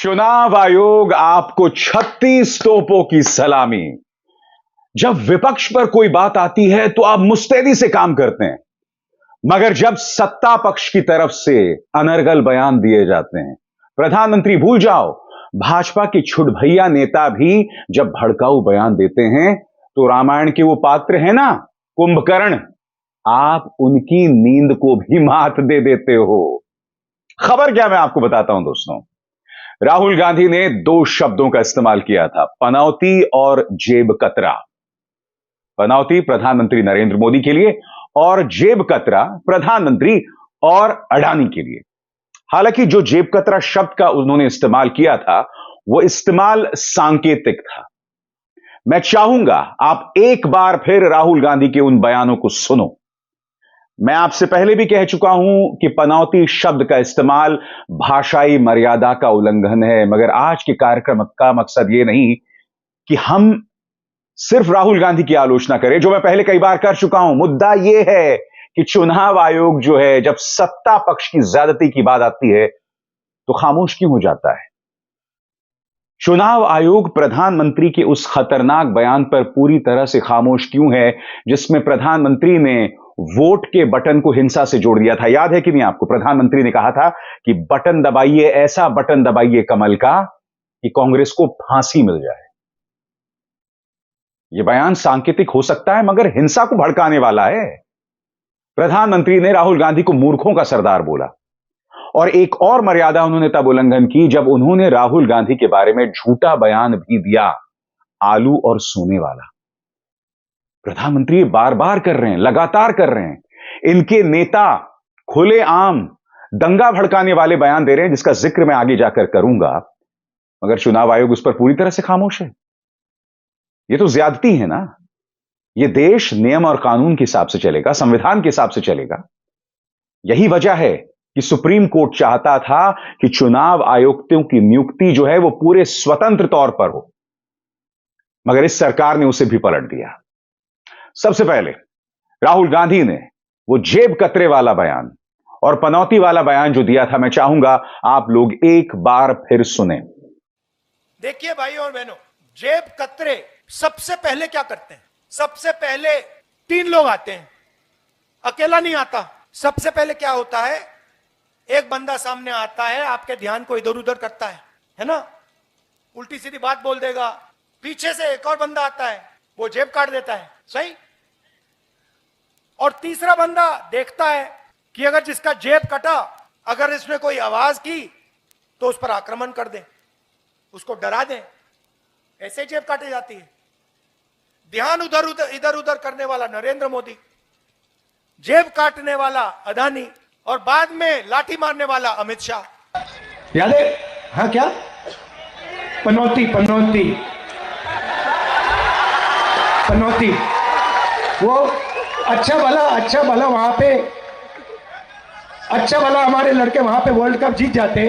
चुनाव आयोग आपको 36 तोपों की सलामी। जब विपक्ष पर कोई बात आती है तो आप मुस्तैदी से काम करते हैं, मगर जब सत्ता पक्ष की तरफ से अनर्गल बयान दिए जाते हैं, प्रधानमंत्री भूल जाओ, भाजपा के छुटभैया नेता भी जब भड़काऊ बयान देते हैं तो रामायण के वो पात्र हैं ना, कुंभकर्ण, आप उनकी नींद को भी मात दे देते हो। खबर क्या, मैं आपको बताता हूं दोस्तों। राहुल गांधी ने दो शब्दों का इस्तेमाल किया था, पनौती और जेब कतरा। पनौती प्रधानमंत्री नरेंद्र मोदी के लिए और जेब कतरा प्रधानमंत्री और अडानी के लिए। हालांकि जो जेब कतरा शब्द का उन्होंने इस्तेमाल किया था वो इस्तेमाल सांकेतिक था। मैं चाहूंगा आप एक बार फिर राहुल गांधी के उन बयानों को सुनो। मैं आपसे पहले भी कह चुका हूं कि पनौती शब्द का इस्तेमाल भाषाई मर्यादा का उल्लंघन है, मगर आज के कार्यक्रम का मकसद यह नहीं कि हम सिर्फ राहुल गांधी की आलोचना करें, जो मैं पहले कई बार कर चुका हूं। मुद्दा यह है कि चुनाव आयोग जो है, जब सत्ता पक्ष की ज्यादती की बात आती है तो खामोश क्यों हो जाता है? चुनाव आयोग प्रधानमंत्री के उस खतरनाक बयान पर पूरी तरह से खामोश क्यों है जिसमें प्रधानमंत्री ने वोट के बटन को हिंसा से जोड़ दिया था? याद है कि नहीं आपको? प्रधानमंत्री ने कहा था कि बटन दबाइए, ऐसा बटन दबाइए कमल का कि कांग्रेस को फांसी मिल जाए। यह बयान सांकेतिक हो सकता है मगर हिंसा को भड़काने वाला है। प्रधानमंत्री ने राहुल गांधी को मूर्खों का सरदार बोला और एक और मर्यादा उन्होंने तब उल्लंघन की जब उन्होंने राहुल गांधी के बारे में झूठा बयान भी दिया, आलू और सोने वाला। प्रधानमंत्री बार बार कर रहे हैं, लगातार कर रहे हैं। इनके नेता खुलेआम दंगा भड़काने वाले बयान दे रहे हैं, जिसका जिक्र मैं आगे जाकर करूंगा, मगर चुनाव आयोग उस पर पूरी तरह से खामोश है। यह तो ज्यादती है ना। यह देश नियम और कानून के हिसाब से चलेगा, संविधान के हिसाब से चलेगा। यही वजह है कि सुप्रीम कोर्ट चाहता था कि चुनाव आयुक्तों की नियुक्ति जो है वो पूरे स्वतंत्र तौर पर हो, मगर इस सरकार ने उसे भी पलट दिया। सबसे पहले राहुल गांधी ने वो जेब कतरे वाला बयान और पनौती वाला बयान जो दिया था, मैं चाहूंगा आप लोग एक बार फिर सुने। देखिए भाई और बहनों, जेब कतरे सबसे पहले क्या करते हैं? सबसे पहले 3 लोग आते हैं, अकेला नहीं आता। सबसे पहले क्या होता है, एक बंदा सामने आता है, आपके ध्यान को इधर उधर करता है ना, उल्टी सीधी बात बोल देगा। पीछे से एक और बंदा आता है, वो जेब काट देता है, सही। और तीसरा बंदा देखता है कि अगर जिसका जेब कटा, अगर इसने कोई आवाज की तो उस पर आक्रमण कर दे, उसको डरा दे। ऐसे जेब काटी जाती है। ध्यान इधर उधर करने वाला नरेंद्र मोदी, जेब काटने वाला अदानी और बाद में लाठी मारने वाला अमित शाह। याद है? हाँ, क्या पनौती पनौती पनौती, वो अच्छा भला वहां पे, अच्छा भला हमारे लड़के वहां पे वर्ल्ड कप जीत जाते,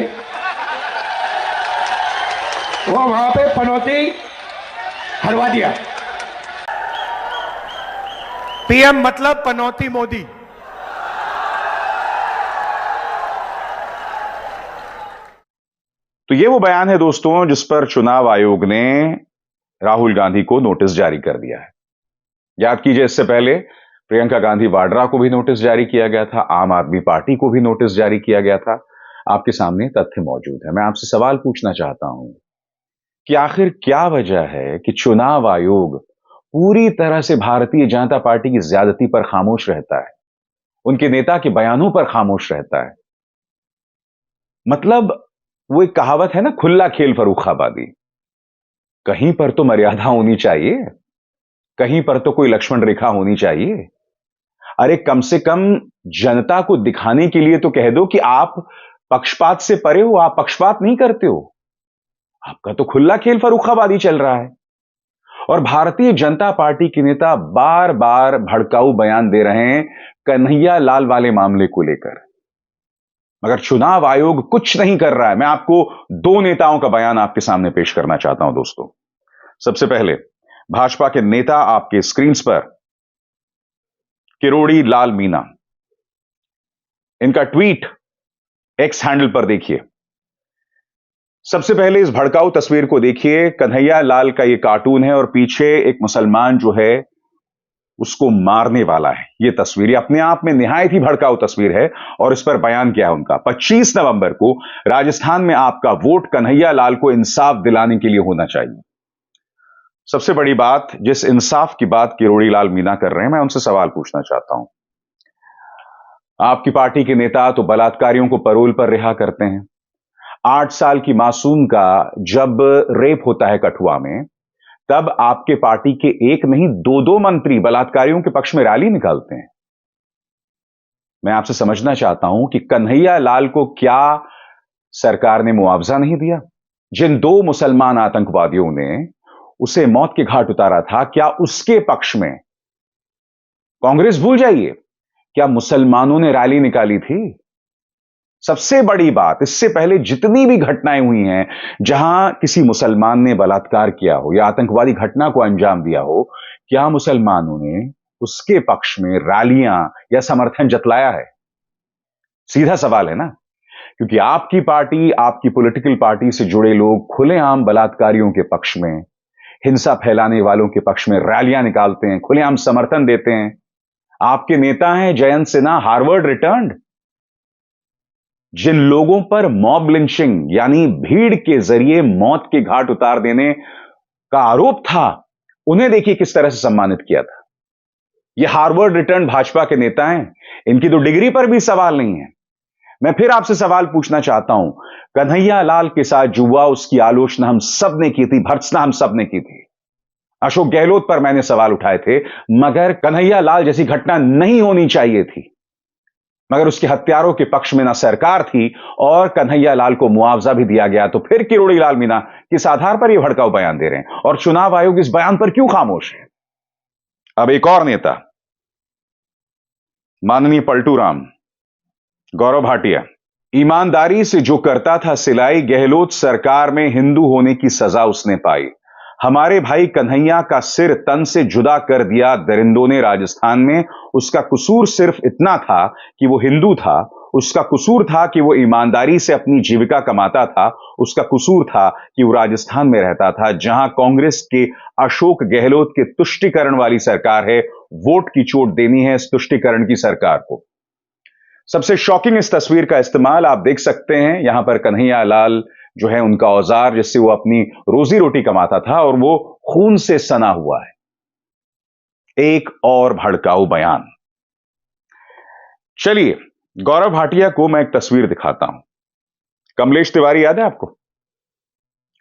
वो वहां पे पनौती हरवा दिया। पीएम मतलब पनौती मोदी। तो ये वो बयान है दोस्तों जिस पर चुनाव आयोग ने राहुल गांधी को नोटिस जारी कर दिया है। याद कीजिए, इससे पहले प्रियंका गांधी वाड्रा को भी नोटिस जारी किया गया था, आम आदमी पार्टी को भी नोटिस जारी किया गया था। आपके सामने तथ्य मौजूद है। मैं आपसे सवाल पूछना चाहता हूं कि आखिर क्या वजह है कि चुनाव आयोग पूरी तरह से भारतीय जनता पार्टी की ज्यादती पर खामोश रहता है, उनके नेता के बयानों पर खामोश रहता है? मतलब वो एक कहावत है ना, खुला खेल फर्रुखाबादी। कहीं पर तो मर्यादा होनी चाहिए, कहीं पर तो कोई लक्ष्मण रेखा होनी चाहिए। अरे कम से कम जनता को दिखाने के लिए तो कह दो कि आप पक्षपात से परे हो, आप पक्षपात नहीं करते हो। आपका तो खुला खेल फर्रुखाबादी चल रहा है और भारतीय जनता पार्टी के नेता बार बार भड़काऊ बयान दे रहे हैं कन्हैया लाल वाले मामले को लेकर, मगर चुनाव आयोग कुछ नहीं कर रहा है। मैं आपको दो नेताओं का बयान आपके सामने पेश करना चाहता हूं दोस्तों। सबसे पहले भाजपा के नेता आपके स्क्रीन पर, किरोड़ी लाल मीणा, इनका ट्वीट एक्स हैंडल पर देखिए। सबसे पहले इस भड़काऊ तस्वीर को देखिए। कन्हैया लाल का यह कार्टून है और पीछे एक मुसलमान जो है उसको मारने वाला है। यह तस्वीर अपने आप में निहायत ही भड़काऊ तस्वीर है और इस पर बयान किया है उनका। 25 नवंबर को राजस्थान में आपका वोट कन्हैया लाल को इंसाफ दिलाने के लिए होना चाहिए। सबसे बड़ी बात, जिस इंसाफ की बात किरोड़ी लाल मीणा कर रहे हैं, मैं उनसे सवाल पूछना चाहता हूं। आपकी पार्टी के नेता तो बलात्कारियों को पैरोल पर रिहा करते हैं। 8 साल की मासूम का जब रेप होता है कठुआ में, तब आपके पार्टी के एक नहीं 2-2 मंत्री बलात्कारियों के पक्ष में रैली निकालते हैं। मैं आपसे समझना चाहता हूं कि कन्हैया लाल को क्या सरकार ने मुआवजा नहीं दिया? जिन 2 मुसलमान आतंकवादियों ने उसे मौत के घाट उतारा था, क्या उसके पक्ष में कांग्रेस, भूल जाइए, क्या मुसलमानों ने रैली निकाली थी? सबसे बड़ी बात, इससे पहले जितनी भी घटनाएं हुई हैं जहां किसी मुसलमान ने बलात्कार किया हो या आतंकवादी घटना को अंजाम दिया हो, क्या मुसलमानों ने उसके पक्ष में रैलियां या समर्थन जतलाया है? सीधा सवाल है ना। क्योंकि आपकी पार्टी, आपकी पॉलिटिकल पार्टी से जुड़े लोग खुलेआम बलात्कारियों के पक्ष में, हिंसा फैलाने वालों के पक्ष में रैलियां निकालते हैं, खुलेआम समर्थन देते हैं। आपके नेता हैं जयंत सिन्हा, हार्वर्ड रिटर्न्ड। जिन लोगों पर मॉब लिंचिंग यानी भीड़ के जरिए मौत के घाट उतार देने का आरोप था, उन्हें देखिए किस तरह से सम्मानित किया था। ये हार्वर्ड रिटर्न भाजपा के नेता हैं, इनकी तो डिग्री पर भी सवाल नहीं है। मैं फिर आपसे सवाल पूछना चाहता हूं, कन्हैया लाल के साथ जो हुआ उसकी आलोचना हम सब ने की थी, भर्त्सना हम सब ने की थी। अशोक गहलोत पर मैंने सवाल उठाए थे, मगर कन्हैया लाल जैसी घटना नहीं होनी चाहिए थी। मगर उसके हत्यारों के पक्ष में ना सरकार थी और कन्हैया लाल को मुआवजा भी दिया गया। तो फिर किरोड़ी लाल मीणा किस आधार पर यह भड़काऊ बयान दे रहे हैं और चुनाव आयोग इस बयान पर क्यों खामोश है? अब एक और नेता, माननीय पलटू राम, गौरव भाटिया, ईमानदारी से जो करता था सिलाई, गहलोत सरकार में हिंदू होने की सजा उसने पाई। हमारे भाई कन्हैया का सिर तन से जुदा कर दिया दरिंदों ने राजस्थान में। उसका कसूर सिर्फ इतना था कि वो हिंदू था, उसका कसूर था कि वो ईमानदारी से अपनी जीविका कमाता था, उसका कसूर था कि वो राजस्थान में रहता था जहां कांग्रेस के अशोक गहलोत के तुष्टीकरण वाली सरकार है। वोट की चोट देनी है इस तुष्टीकरण की सरकार को। सबसे शॉकिंग इस तस्वीर का इस्तेमाल आप देख सकते हैं। यहां पर कन्हैया लाल जो है उनका औजार जिससे वो अपनी रोजी रोटी कमाता था और वो खून से सना हुआ है। एक और भड़काऊ बयान। चलिए, गौरव भाटिया को मैं एक तस्वीर दिखाता हूं। कमलेश तिवारी याद है आपको?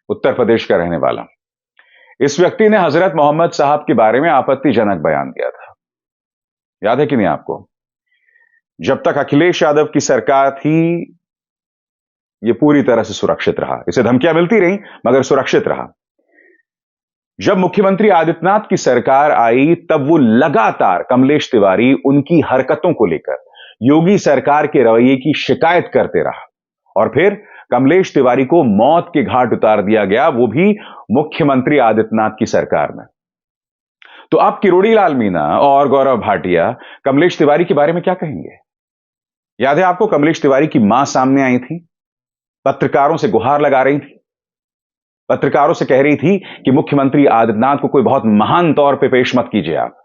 उत्तर प्रदेश का रहने वाला। इस व्यक्ति ने हजरत मोहम्मद साहब के बारे में आपत्तिजनक बयान दिया था। याद है कि नहीं आपको? जब तक अखिलेश यादव की सरकार थी, यह पूरी तरह से सुरक्षित रहा। इसे धमकियां मिलती रहीं मगर सुरक्षित रहा। जब मुख्यमंत्री आदित्यनाथ की सरकार आई, तब वो लगातार, कमलेश तिवारी, उनकी हरकतों को लेकर योगी सरकार के रवैये की शिकायत करते रहा और फिर कमलेश तिवारी को मौत के घाट उतार दिया गया, वो भी मुख्यमंत्री आदित्यनाथ की सरकार में। तो अब किरोड़ी लाल मीणा और गौरव भाटिया कमलेश तिवारी के बारे में क्या कहेंगे? याद है आपको, कमलेश तिवारी की मां सामने आई थी, पत्रकारों से गुहार लगा रही थी, पत्रकारों से कह रही थी कि मुख्यमंत्री आदित्यनाथ को कोई बहुत महान तौर पे पेश मत कीजिए आप,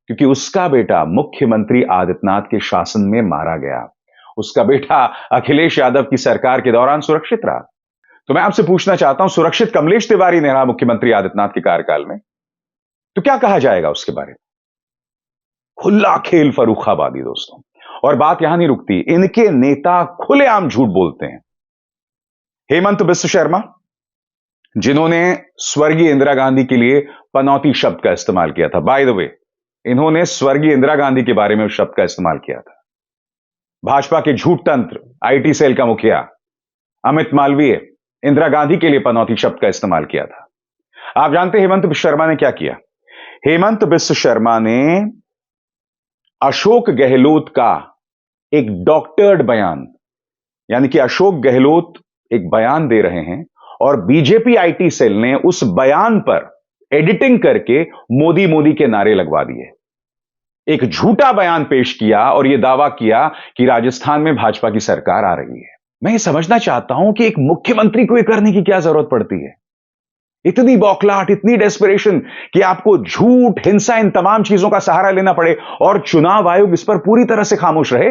क्योंकि उसका बेटा मुख्यमंत्री आदित्यनाथ के शासन में मारा गया। उसका बेटा अखिलेश यादव की सरकार के दौरान सुरक्षित रहा। तो मैं आपसे पूछना चाहता हूं, सुरक्षित कमलेश तिवारी ने रहा मुख्यमंत्री आदित्यनाथ के कार्यकाल में, तो क्या कहा जाएगा उसके बारे में? खुला खेल फर्रुखाबादी दोस्तों। और बात यहां नहीं रुकती, इनके नेता खुलेआम झूठ बोलते हैं। हेमंत बिस्व शर्मा, जिन्होंने स्वर्गीय इंदिरा गांधी के लिए पनौती शब्द का इस्तेमाल किया था, बाय द वे इन्होंने स्वर्गीय इंदिरा गांधी के बारे में उस शब्द का इस्तेमाल किया था। भाजपा के झूठ तंत्र आईटी सेल का मुखिया अमित मालवीय, इंदिरा गांधी के लिए पनौती शब्द का इस्तेमाल किया था। आप जानते हैं हेमंत बिस्व शर्मा ने क्या किया? हेमंत बिस्व शर्मा ने अशोक गहलोत का एक डॉक्टर्ड बयान, यानी कि अशोक गहलोत एक बयान दे रहे हैं और बीजेपी आईटी सेल ने उस बयान पर एडिटिंग करके मोदी मोदी के नारे लगवा दिए। एक झूठा बयान पेश किया और यह दावा किया कि राजस्थान में भाजपा की सरकार आ रही है। मैं ये समझना चाहता हूं कि एक मुख्यमंत्री को ये करने की क्या जरूरत पड़ती है? इतनी बौखलाहट, इतनी डेस्परेशन कि आपको झूठ, हिंसा, इन तमाम चीजों का सहारा लेना पड़े और चुनाव आयोग इस पर पूरी तरह से खामोश रहे।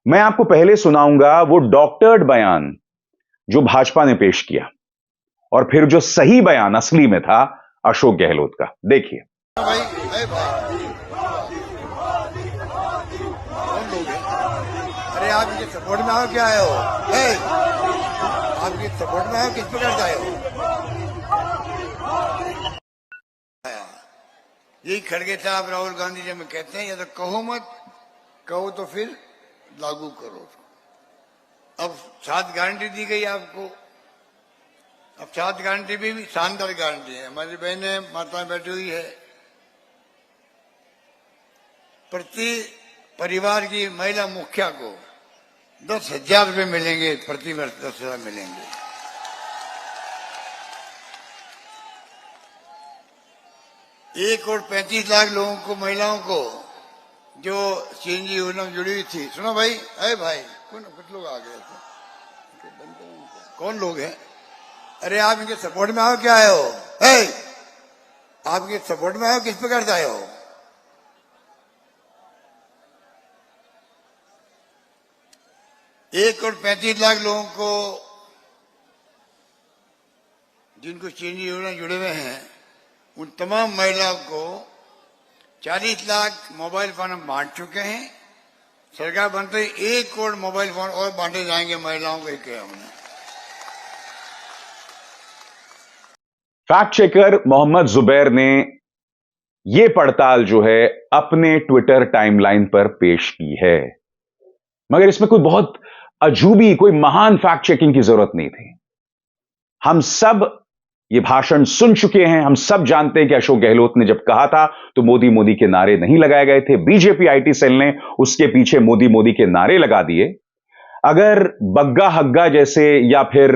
मैं आपको पहले सुनाऊंगा वो डॉक्टर्ड बयान जो भाजपा ने पेश किया और फिर जो सही बयान असली में था अशोक गहलोत का। देखिए। भाई, भाई। अरे आप इनके सपोर्ट में आओ, क्या आए हो? आप इनके सपोर्ट में आओ, किस प्रकार से आए हो? यही खड़गे साहब राहुल गांधी जी में कहते हैं, या तो कहो मत, कहो तो फिर लागू करो। अब 7 गारंटी दी गई आपको। अब 7 गारंटी भी शानदार गारंटी है। हमारी बहनें माताएं बैठी हुई है। प्रति परिवार की महिला मुखिया को 10,000 रुपये मिलेंगे, प्रति वर्ष 10,000 मिलेंगे। एक करोड़ 35 लाख लोगों को, महिलाओं को जो सीएनजी योजना में जुड़ी हुई थी। सुनो भाई, अरे भाई, कुछ लोग आ गए थे। कौन लोग हैं? अरे आप इनके सपोर्ट में आओ, क्या आए हो? आप इनके सपोर्ट में आओ, किस प्रकार से आए हो? एक करोड़ 35 लाख लोगों को जिनको सीएनजी योजना जुड़े हुए हैं, उन तमाम महिलाओं को 40 लाख मोबाइल फोन हम बांट चुके हैं। सरकार बनते ही 1 करोड़ मोबाइल फोन और बांटे जाएंगे महिलाओं को, कहा हमने। फैक्ट चेकर मोहम्मद जुबैर ने यह पड़ताल जो है अपने ट्विटर टाइमलाइन पर पेश की है, मगर इसमें कोई बहुत अजूबी, कोई महान फैक्ट चेकिंग की जरूरत नहीं थी। हम सब ये भाषण सुन चुके हैं। हम सब जानते हैं कि अशोक गहलोत ने जब कहा था तो मोदी मोदी के नारे नहीं लगाए गए थे। बीजेपी आईटी सेल ने उसके पीछे मोदी मोदी के नारे लगा दिए। अगर बग्गा हग्गा जैसे या फिर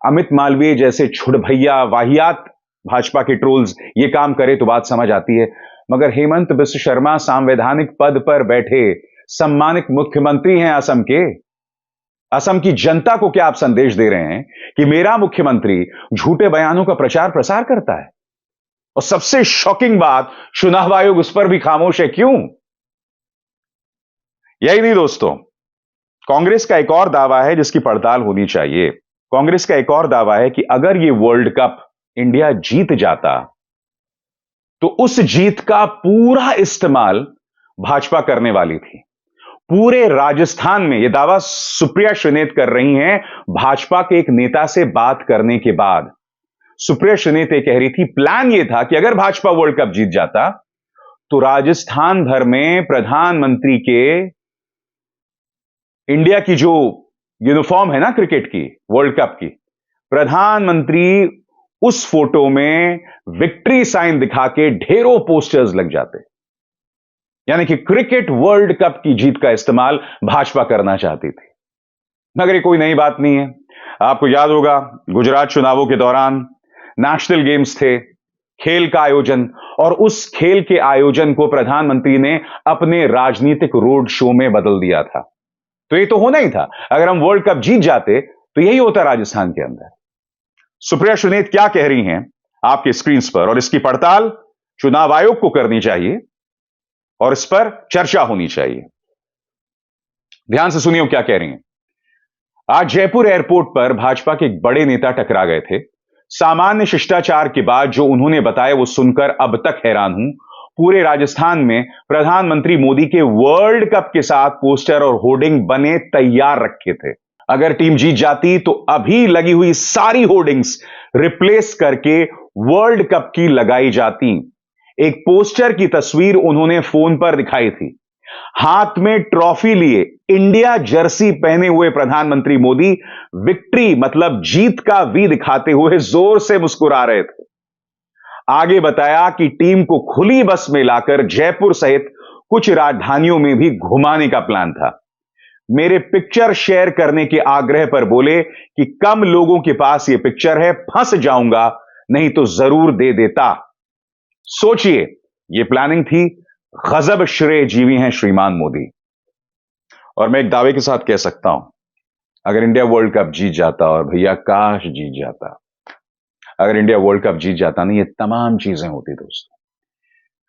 अमित मालवीय जैसे छुड़भैया वाहियात भाजपा के ट्रोल्स ये काम करे तो बात समझ आती है, मगर हेमंत बिस्व शर्मा संवैधानिक पद पर बैठे सम्मानित मुख्यमंत्री हैं असम के। असम की जनता को क्या आप संदेश दे रहे हैं कि मेरा मुख्यमंत्री झूठे बयानों का प्रचार प्रसार करता है? और सबसे शॉकिंग बात, चुनाव आयोग उस पर भी खामोश है। क्यों? यही नहीं दोस्तों, कांग्रेस का एक और दावा है जिसकी पड़ताल होनी चाहिए। कांग्रेस का एक और दावा है कि अगर यह वर्ल्ड कप इंडिया जीत जाता तो उस जीत का पूरा इस्तेमाल भाजपा करने वाली थी। पूरे राजस्थान में यह दावा सुप्रिया श्रीनेत कर रही हैं भाजपा के एक नेता से बात करने के बाद। सुप्रिया श्रीनेत ये कह रही थी, प्लान यह था कि अगर भाजपा वर्ल्ड कप जीत जाता तो राजस्थान भर में प्रधानमंत्री के इंडिया की जो यूनिफॉर्म है ना क्रिकेट की, वर्ल्ड कप की, प्रधानमंत्री उस फोटो में विक्ट्री साइन दिखा के ढेरों पोस्टर्स लग जाते। यानी कि क्रिकेट वर्ल्ड कप की जीत का इस्तेमाल भाजपा करना चाहती थी। मगर ये कोई नई बात नहीं है। आपको याद होगा गुजरात चुनावों के दौरान नेशनल गेम्स थे, खेल का आयोजन, और उस खेल के आयोजन को प्रधानमंत्री ने अपने राजनीतिक रोड शो में बदल दिया था। तो ये तो होना ही था। अगर हम वर्ल्ड कप जीत जाते तो यही होता राजस्थान के अंदर। सुप्रिया श्रीनेत क्या कह रही हैं आपके स्क्रीन पर, और इसकी पड़ताल चुनाव आयोग को करनी चाहिए और इस पर चर्चा होनी चाहिए। ध्यान से सुनिए क्या कह रही हैं। आज जयपुर एयरपोर्ट पर भाजपा के एक बड़े नेता टकरा गए थे। सामान्य शिष्टाचार के बाद जो उन्होंने बताया वो सुनकर अब तक हैरान हूं। पूरे राजस्थान में प्रधानमंत्री मोदी के वर्ल्ड कप के साथ पोस्टर और होर्डिंग बने तैयार रखे थे। अगर टीम जीत जाती तो अभी लगी हुई सारी होर्डिंग्स रिप्लेस करके वर्ल्ड कप की लगाई जाती। एक पोस्टर की तस्वीर उन्होंने फोन पर दिखाई थी। हाथ में ट्रॉफी लिए, इंडिया जर्सी पहने हुए प्रधानमंत्री मोदी विक्ट्री मतलब जीत का वी दिखाते हुए जोर से मुस्कुरा रहे थे। आगे बताया कि टीम को खुली बस में लाकर जयपुर सहित कुछ राजधानियों में भी घुमाने का प्लान था। मेरे पिक्चर शेयर करने के आग्रह पर बोले कि कम लोगों के पास यह पिक्चर है, फंस जाऊंगा, नहीं तो जरूर दे देता। सोचिए, यह प्लानिंग थी। गजब श्रेय जीवी हैं श्रीमान मोदी। और मैं एक दावे के साथ कह सकता हूं अगर इंडिया वर्ल्ड कप जीत जाता, और भैया काश जीत जाता, अगर इंडिया वर्ल्ड कप जीत जाता ना, ये तमाम चीजें होती दोस्तों।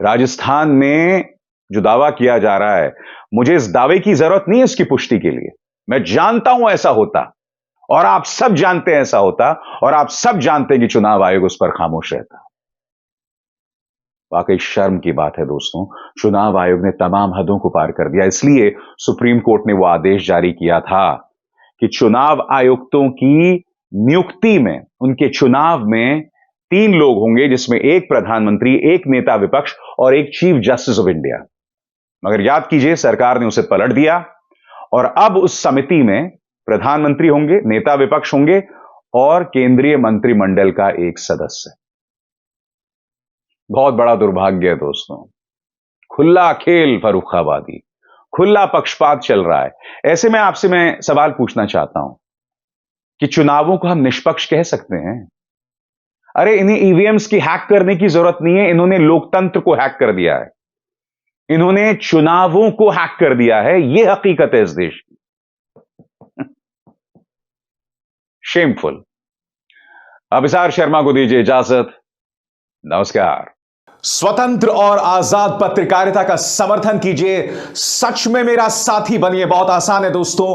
राजस्थान में जो दावा किया जा रहा है, मुझे इस दावे की जरूरत नहीं है इसकी पुष्टि के लिए, मैं जानता हूं ऐसा होता, और आप सब जानते हैं ऐसा होता, और आप सब जानते हैं कि चुनाव आयोग उस पर खामोश रहता। वाकई शर्म की बात है दोस्तों, चुनाव आयोग ने तमाम हदों को पार कर दिया। इसलिए सुप्रीम कोर्ट ने वो आदेश जारी किया था कि चुनाव आयुक्तों की नियुक्ति में, उनके चुनाव में 3 लोग होंगे, जिसमें एक प्रधानमंत्री, एक नेता विपक्ष और एक चीफ जस्टिस ऑफ इंडिया। मगर याद कीजिए, सरकार ने उसे पलट दिया, और अब उस समिति में प्रधानमंत्री होंगे, नेता विपक्ष होंगे और केंद्रीय मंत्रिमंडल का एक सदस्य। बहुत बड़ा दुर्भाग्य है दोस्तों। खुला खेल फर्रुखाबादी, खुला पक्षपात चल रहा है। ऐसे में आपसे मैं सवाल पूछना चाहता हूं कि चुनावों को हम निष्पक्ष कह सकते हैं? अरे इन्हें ईवीएम्स की हैक करने की जरूरत नहीं है, इन्होंने लोकतंत्र को हैक कर दिया है, इन्होंने चुनावों को हैक कर दिया है। यह हकीकत है इस देश की। शेमफुल। अभिसार शर्मा को दीजिए इजाजत। नमस्कार। स्वतंत्र और आजाद पत्रकारिता का समर्थन कीजिए, सच में मेरा साथी बनिए। बहुत आसान है दोस्तों,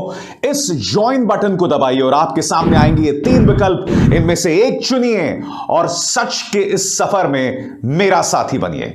इस ज्वाइन बटन को दबाइए और आपके सामने आएंगे ये 3 विकल्प, इनमें से एक चुनिए और सच के इस सफर में मेरा साथी बनिए।